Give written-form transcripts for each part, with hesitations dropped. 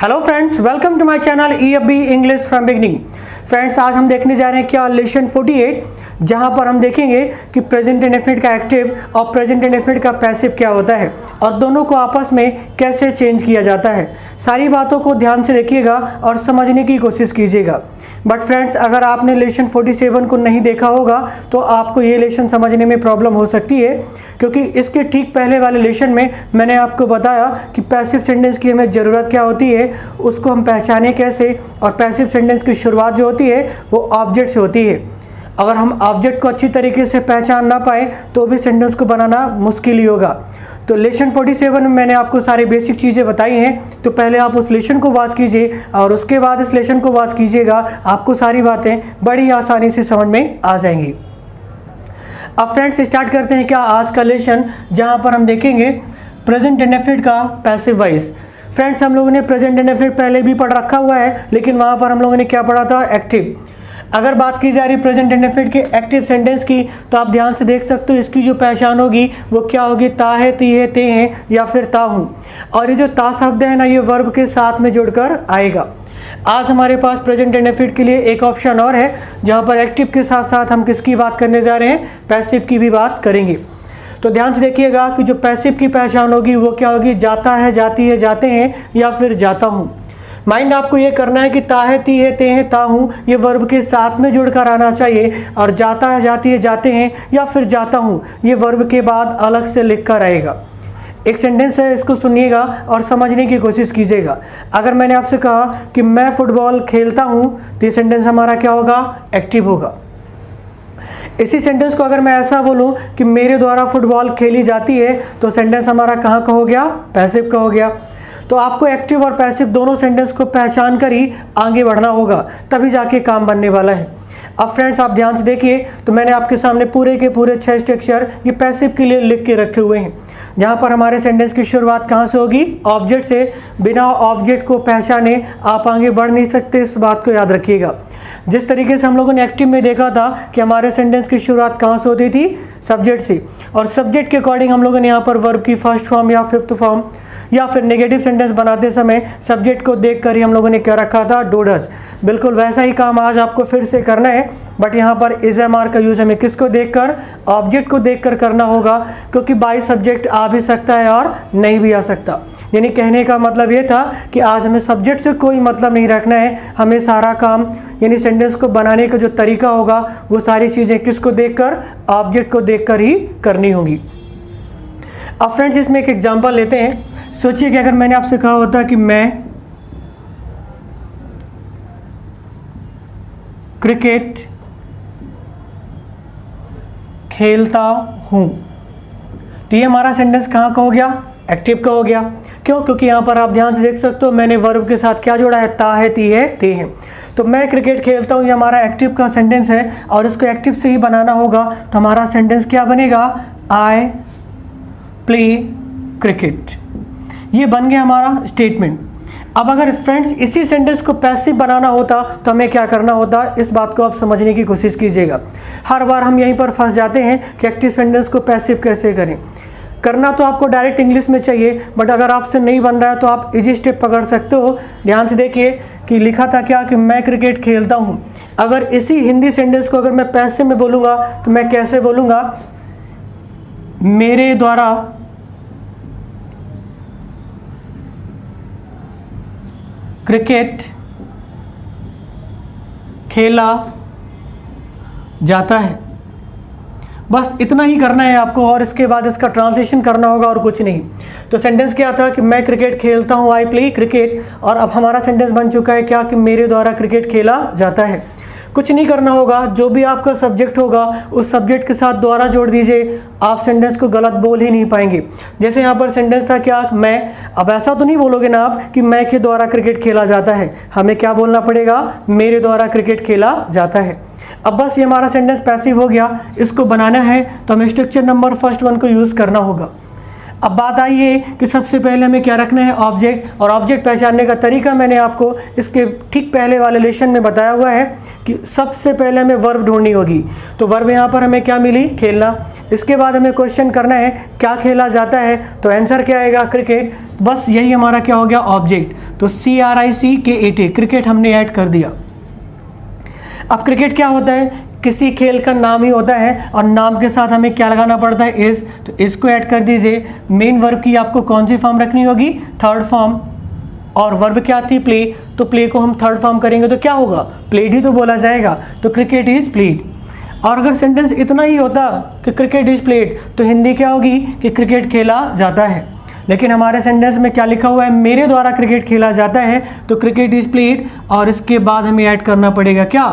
Hello friends, welcome to my channel EFB English from beginning. Friends, आज हम देखने जा रहे हैं क्या लेसन 48, जहां पर हम देखेंगे कि प्रेजेंट इंडेफिनिट का एक्टिव और प्रेजेंट इंडेफिनिट का पैसिव क्या होता है और दोनों को आपस में कैसे चेंज किया जाता है। सारी बातों को ध्यान से देखिएगा और समझने की कोशिश कीजिएगा। बट फ्रेंड्स, अगर आपने लेसन 47 को नहीं देखा होगा तो आपको ये लेसन समझने में प्रॉब्लम हो सकती है, क्योंकि इसके ठीक पहले वाले लेसन में मैंने आपको बताया कि पैसिव सेंटेंस की हमें ज़रूरत क्या होती है, उसको हम पहचाने कैसे, और पैसिव सेंटेंस की शुरुआत जो होती है वो ऑब्जेक्ट से होती है। अगर हम ऑब्जेक्ट को अच्छी तरीके से पहचान ना पाए तो भी सेंटेंस को बनाना मुश्किल ही होगा। तो लेसन 47 में मैंने आपको सारी बेसिक चीज़ें बताई हैं, तो पहले आप उस लेसन को वॉच कीजिए और उसके बाद इस लेसन को वॉच कीजिएगा। आपको सारी बातें बड़ी आसानी से समझ में आ जाएंगी। अब फ्रेंड्स, स्टार्ट करते हैं क्या आज का लेसन, जहां पर हम देखेंगे प्रेजेंट इंडेफिनिट का पैसिव वॉइस। फ्रेंड्स, हम लोगों ने प्रेजेंट इंडेफिनिट पहले भी पढ़ रखा हुआ है, लेकिन वहां पर हम लोगों ने क्या पढ़ा था, एक्टिव। अगर बात की जा रही प्रेजेंट इंडेफिनिट के एक्टिव सेंटेंस की, तो आप ध्यान से देख सकते हो इसकी जो पहचान होगी वो क्या होगी, ता है, ती है, ते हैं या फिर ता हूँ। और ये जो ता शब्द है ना, ये वर्ब के साथ में जुड़कर आएगा। आज हमारे पास प्रेजेंट इंडेफिनिट के लिए एक ऑप्शन और है, जहाँ पर एक्टिव के साथ साथ हम किसकी बात करने जा रहे हैं, पैसिव की भी बात करेंगे। तो ध्यान से देखिएगा कि जो पैसिव की पहचान होगी वो क्या होगी, जाता है, जाती है, जाते हैं या फिर जाता हूँ। माइंड आपको ये करना है कि ता है, ती है, ते हैं, ता हूँ ये वर्ब के साथ में जुड़कर आना चाहिए, और जाता है, जाती है, जाते हैं या फिर जाता हूँ ये वर्ब के बाद अलग से लिख कर आएगा। एक सेंटेंस है, इसको सुनिएगा और समझने की कोशिश कीजिएगा। अगर मैंने आपसे कहा कि मैं फुटबॉल खेलता हूँ, तो ये सेंटेंस हमारा क्या होगा, एक्टिव होगा। इसी सेंटेंस को अगर मैं ऐसा बोलूँ कि मेरे द्वारा फुटबॉल खेली जाती है, तो सेंटेंस हमारा कहाँ का हो गया, पैसिव का हो गया। तो आपको एक्टिव और पैसिव दोनों सेंटेंस को पहचान कर ही आगे बढ़ना होगा, तभी जाके काम बनने वाला है। अब फ्रेंड्स, आप ध्यान से देखिए, तो मैंने आपके सामने पूरे के पूरे 6 स्ट्रक्चर ये पैसिव के लिए लिख के रखे हुए हैं, जहाँ पर हमारे सेंटेंस की शुरुआत कहाँ से होगी, ऑब्जेक्ट से। बिना ऑब्जेक्ट को पहचाने आप आगे बढ़ नहीं सकते, इस बात को याद रखिएगा। जिस तरीके से हम लोगों ने एक्टिव में देखा था कि हमारे सेंटेंस की शुरुआत कहाँ से होती थी, सब्जेक्ट से, और सब्जेक्ट के अकॉर्डिंग हम लोगों ने यहाँ पर वर्ब की फर्स्ट फॉर्म या फिफ्थ फॉर्म या फिर नेगेटिव सेंटेंस बनाते समय सब्जेक्ट को देखकर ही हम लोगों ने क्या रखा था, डू डज। बिल्कुल वैसा ही काम आज आपको फिर से करना है, बट यहाँ पर इज एम आर का यूज हमें किसको देखकर, ऑब्जेक्ट को देखकर करना होगा, क्योंकि बाई सब्जेक्ट आ भी सकता है और नहीं भी आ सकता। यानी कहने का मतलब ये था कि आज हमें सब्जेक्ट से कोई मतलब नहीं रखना है, हमें सारा काम यानी सेंटेंस को बनाने का जो तरीका होगा वो सारी चीज़ें किसको देखकर, ऑब्जेक्ट को देखकर ही करनी होगी। अब फ्रेंड्स, इसमें एक एग्जांपल लेते हैं। सोचिए कि अगर मैंने आपसे कहा होता कि मैं क्रिकेट खेलता हूं, तो ये हमारा सेंटेंस कहाँ का हो गया, एक्टिव का हो गया। क्यों? क्योंकि यहाँ पर आप ध्यान से देख सकते हो मैंने वर्ब के साथ क्या जोड़ा है, ता है, ती है, ते हैं। तो मैं क्रिकेट खेलता हूँ ये हमारा एक्टिव का सेंटेंस है, और इसको एक्टिव से ही बनाना होगा। तो हमारा सेंटेंस क्या बनेगा, आई प्ले क्रिकेट। ये बन गया हमारा स्टेटमेंट। अब अगर फ्रेंड्स इसी सेंटेंस को पैसिव बनाना होता तो हमें क्या करना होता, इस बात को आप समझने की कोशिश कीजिएगा। हर बार हम यहीं पर फंस जाते हैं कि एक्टिव सेंटेंस को पैसिव कैसे करें। करना तो आपको डायरेक्ट इंग्लिश में चाहिए, बट अगर आपसे नहीं बन रहा है तो आप इजी स्टेप पकड़ सकते हो। ध्यान से देखिए कि लिखा था क्या, कि मैं क्रिकेट खेलता हूँ। अगर इसी हिंदी सेंटेंस को अगर मैं पैसिव में बोलूँगा तो मैं कैसे बोलूँगा, मेरे द्वारा क्रिकेट खेला जाता है। बस इतना ही करना है आपको, और इसके बाद इसका ट्रांसलेशन करना होगा और कुछ नहीं। तो सेंटेंस क्या था कि मैं क्रिकेट खेलता हूँ, आई प्ले क्रिकेट, और अब हमारा सेंटेंस बन चुका है क्या, कि मेरे द्वारा क्रिकेट खेला जाता है। कुछ नहीं करना होगा, जो भी आपका सब्जेक्ट होगा उस सब्जेक्ट के साथ द्वारा जोड़ दीजिए, आप सेंटेंस को गलत बोल ही नहीं पाएंगे। जैसे यहाँ पर सेंटेंस था क्या, मैं, अब ऐसा तो नहीं बोलोगे ना आप कि मैं के द्वारा क्रिकेट खेला जाता है, हमें क्या बोलना पड़ेगा, मेरे द्वारा क्रिकेट खेला जाता है। अब बस ये हमारा सेंटेंस पैसिव हो गया। इसको बनाना है तो हमें स्ट्रक्चर नंबर फर्स्ट वन को यूज़ करना होगा। अब बात आई है कि सबसे पहले हमें क्या रखना है, ऑब्जेक्ट, और ऑब्जेक्ट पहचानने का तरीका मैंने आपको इसके ठीक पहले वाले लेसन में बताया हुआ है कि सबसे पहले हमें वर्ब ढूंढनी होगी। तो वर्ब यहाँ पर हमें क्या मिली, खेलना। इसके बाद हमें क्वेश्चन करना है क्या खेला जाता है, तो आंसर क्या आएगा, क्रिकेट। बस यही हमारा क्या हो गया, ऑब्जेक्ट। तो CRICKET, क्रिकेट हमने ऐड कर दिया। अब क्रिकेट क्या होता है, किसी खेल का नाम ही होता है और नाम के साथ हमें क्या लगाना पड़ता है, इज। तो इसको ऐड कर दीजिए। मेन वर्ब की आपको कौन सी फॉर्म रखनी होगी, थर्ड फॉर्म। और वर्ब क्या थी, प्ले। तो प्ले को हम थर्ड फॉर्म करेंगे तो क्या होगा, प्लेड ही तो बोला जाएगा। तो क्रिकेट इज प्लेड। और अगर सेंटेंस इतना ही होता कि क्रिकेट इज प्लेड, तो हिंदी क्या होगी कि क्रिकेट खेला जाता है। लेकिन हमारे सेंटेंस में क्या लिखा हुआ है, मेरे द्वारा क्रिकेट खेला जाता है। तो क्रिकेट इज प्लेड और इसके बाद हमें ऐड करना पड़ेगा क्या,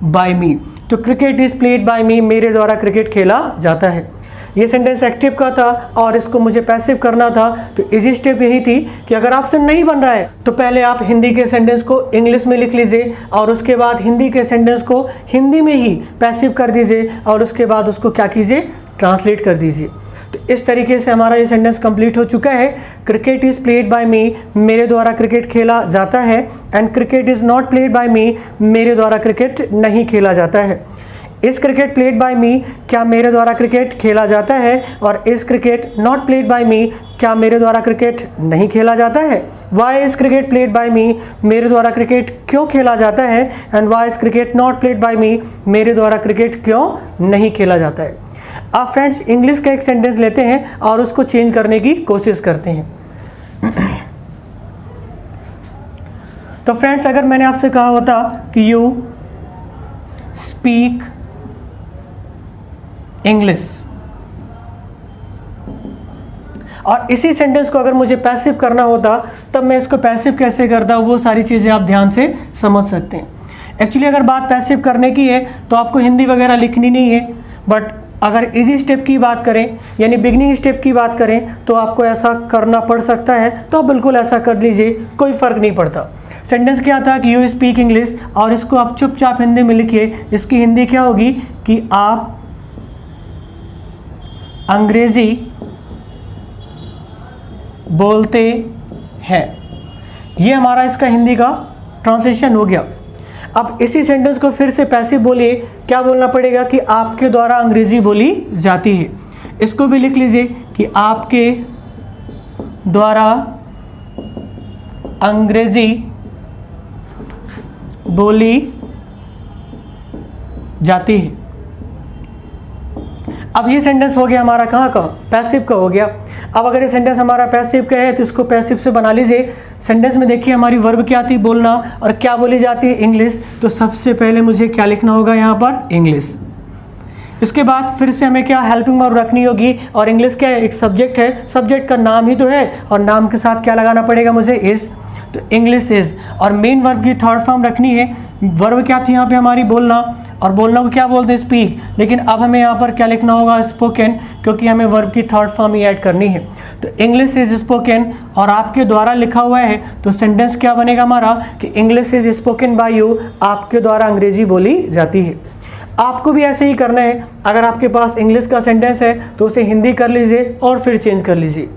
बाय मी। तो cricket is played by me, मेरे द्वारा क्रिकेट खेला जाता है। ये सेंटेंस एक्टिव का था और इसको मुझे पैसिव करना था। तो इजी स्टेप यही थी कि अगर ऑप्शन नहीं बन रहा है तो पहले आप हिंदी के सेंटेंस को इंग्लिश में लिख लीजिए और उसके बाद हिंदी के सेंटेंस को हिंदी में ही पैसिव कर दीजिए और उसके बाद उसको क्या कीजिए, ट्रांसलेट कर दीजिए। तो इस तरीके से हमारा ये सेंटेंस कंप्लीट हो चुका है। Cricket is played by me, मेरे द्वारा क्रिकेट खेला जाता है। And cricket is not played by me, मेरे द्वारा क्रिकेट नहीं खेला जाता है। इस क्रिकेट प्लेड बाय मी, क्या मेरे द्वारा क्रिकेट खेला जाता है। और इस cricket not played by me, क्या मेरे द्वारा क्रिकेट नहीं खेला जाता है। Why is cricket played by me, मेरे द्वारा क्रिकेट क्यों खेला जाता है। And why is cricket not played by me, मेरे द्वारा क्रिकेट क्यों नहीं खेला जाता है। अब फ्रेंड्स इंग्लिश का एक सेंटेंस लेते हैं और उसको चेंज करने की कोशिश करते हैं। तो फ्रेंड्स अगर मैंने आपसे कहा होता कि यू स्पीक इंग्लिश, और इसी सेंटेंस को अगर मुझे पैसिव करना होता तब मैं इसको पैसिव कैसे करता, वो सारी चीज़ें आप ध्यान से समझ सकते हैं। एक्चुअली अगर बात पैसिव करने की है तो आपको हिंदी वगैरह लिखनी नहीं है, बट अगर इजी स्टेप की बात करें यानी बिगनिंग स्टेप की बात करें तो आपको ऐसा करना पड़ सकता है। तो आप बिल्कुल ऐसा कर लीजिए, कोई फ़र्क नहीं पड़ता। सेंटेंस क्या था कि यू स्पीक इंग्लिश, और इसको आप चुपचाप हिंदी में लिखिए। इसकी हिंदी क्या होगी कि आप अंग्रेज़ी बोलते हैं। ये हमारा इसका हिंदी का ट्रांसलेशन हो गया। अब इसी सेंटेंस को फिर से पैसिव बोलिए, क्या बोलना पड़ेगा कि आपके द्वारा अंग्रेज़ी बोली जाती है। इसको भी लिख लीजिए कि आपके द्वारा अंग्रेज़ी बोली जाती है। अब ये सेंटेंस हो गया हमारा कहाँ का, पैसिव का हो गया। अब अगर ये सेंटेंस हमारा पैसिव का है तो इसको पैसिव से बना लीजिए। सेंटेंस में देखिए हमारी वर्ब क्या थी, बोलना, और क्या बोली जाती है, इंग्लिश। तो सबसे पहले मुझे क्या लिखना होगा यहाँ पर, इंग्लिश। इसके बाद फिर से हमें क्या हेल्पिंग वर्ब रखनी होगी, और इंग्लिश क्या है, एक सब्जेक्ट है, सब्जेक्ट का नाम ही तो है, और नाम के साथ क्या लगाना पड़ेगा मुझे, इज। तो इंग्लिश इज। और मेन वर्ब की थर्ड फॉर्म रखनी है। वर्ब क्या थी यहाँ पे हमारी, बोलना, और बोलना को क्या बोलते हैं, स्पीक। लेकिन अब हमें यहाँ पर क्या लिखना होगा, स्पोकन, क्योंकि हमें वर्ब की थर्ड फॉर्म ही ऐड करनी है। तो इंग्लिश इज स्पोकन, और आपके द्वारा लिखा हुआ है तो सेंटेंस क्या बनेगा हमारा कि English is spoken by you, आपके द्वारा अंग्रेजी बोली जाती है। आपको भी ऐसे ही करना है। अगर आपके पास इंग्लिश का सेंटेंस है तो उसे हिंदी कर लीजिए और फिर चेंज कर लीजिए।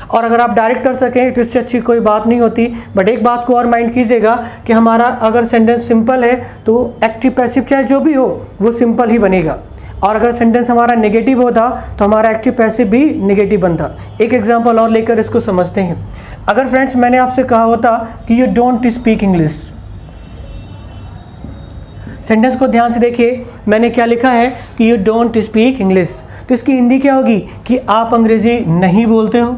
और अगर आप डायरेक्ट कर सकें तो इससे अच्छी कोई बात नहीं होती। बट एक बात को और माइंड कीजिएगा कि हमारा अगर सेंटेंस सिंपल है तो एक्टिव पैसिव चाहे जो भी हो वो सिंपल ही बनेगा, और अगर सेंटेंस हमारा नेगेटिव होता तो हमारा एक्टिव पैसिव भी नेगेटिव बनता। एक एग्जांपल और लेकर इसको समझते हैं। अगर फ्रेंड्स मैंने आपसे कहा होता कि you don't speak English, sentence को ध्यान से देखिए, मैंने क्या लिखा है कि यू डोंट स्पीक इंग्लिश। तो इसकी हिंदी क्या होगी कि आप अंग्रेजी नहीं बोलते हो।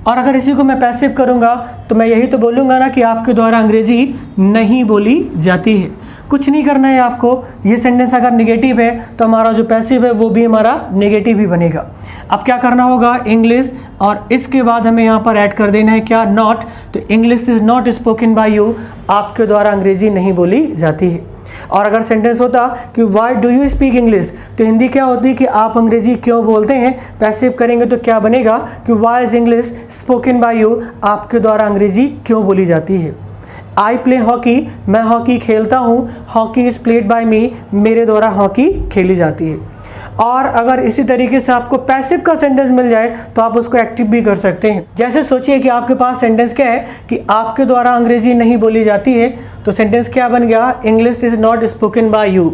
और अगर इसी को मैं पैसिव करूंगा तो मैं यही तो बोलूँगा ना कि आपके द्वारा अंग्रेजी नहीं बोली जाती है। कुछ नहीं करना है आपको। ये सेंटेंस अगर नेगेटिव है तो हमारा जो पैसिव है वो भी हमारा नेगेटिव ही बनेगा। अब क्या करना होगा, इंग्लिश, और इसके बाद हमें यहाँ पर ऐड कर देना है क्या, नॉट। तो English is not spoken by you, आपके द्वारा अंग्रेजी नहीं बोली जाती है। और अगर सेंटेंस होता कि Y do you speak English, तो हिंदी क्या होती कि आप अंग्रेजी क्यों बोलते हैं। पैसिव करेंगे तो क्या बनेगा कि why is English spoken by you, आपके द्वारा अंग्रेजी क्यों बोली जाती है। आई प्ले हॉकी, मैं हॉकी खेलता हूँ। Hockey is played by me, मेरे द्वारा हॉकी खेली जाती है। और अगर इसी तरीके से आपको पैसिव का सेंटेंस मिल जाए तो आप उसको एक्टिव भी कर सकते हैं। जैसे सोचिए कि आपके पास सेंटेंस क्या है कि आपके द्वारा अंग्रेजी नहीं बोली जाती है, तो सेंटेंस क्या बन गया, English is not spoken by you.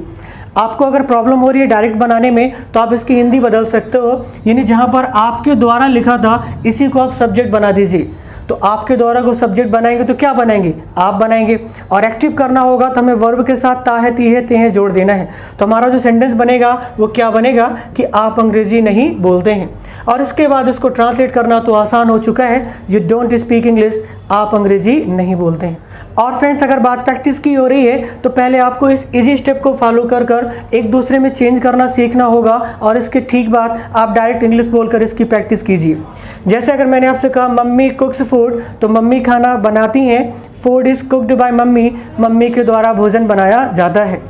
आपको अगर प्रॉब्लम हो रही है डायरेक्ट बनाने में तो आप इसकी हिंदी बदल सकते हो, यानी जहाँ पर आपके द्वारा लिखा था इसी को आप सब्जेक्ट बना दीजिए। तो आपके द्वारा को सब्जेक्ट बनाएंगे तो क्या बनाएंगे, आप बनाएंगे। और एक्टिव करना होगा तो हमें वर्ब के साथ ता है, ती है, ते हैं जोड़ देना है। तो हमारा जो सेंटेंस बनेगा वो क्या बनेगा कि आप अंग्रेजी नहीं बोलते हैं। और इसके बाद इसको ट्रांसलेट करना तो आसान हो चुका है, यू डोंट स्पीक इंग्लिश, आप अंग्रेजी नहीं बोलते हैं। और फ्रेंड्स अगर बात प्रैक्टिस की हो रही है तो पहले आपको इस इजी स्टेप को फॉलो कर कर एक दूसरे में चेंज करना सीखना होगा, और इसके ठीक बाद आप डायरेक्ट इंग्लिश बोलकर इसकी प्रैक्टिस कीजिए। जैसे अगर मैंने आपसे कहा मम्मी कुक्स फूड, तो मम्मी खाना बनाती हैं, food is cooked by mummy, मम्मी के द्वारा भोजन बनाया जाता है।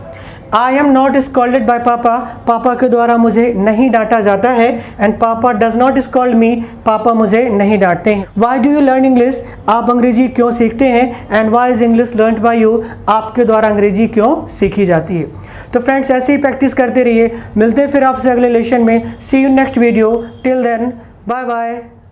I am not scolded by papa, papa के द्वारा मुझे नहीं डांटा जाता है। एंड पापा डज नॉट स्कॉल्ड मी, पापा मुझे नहीं डांटते हैं। Why do you learn English, आप अंग्रेजी क्यों सीखते हैं। And why is English learned by you, आपके द्वारा अंग्रेजी क्यों सीखी जाती है। तो फ्रेंड्स ऐसे ही प्रैक्टिस करते रहिए, मिलते हैं फिर आपसे अगले लेसन में। See you next video, till then bye bye.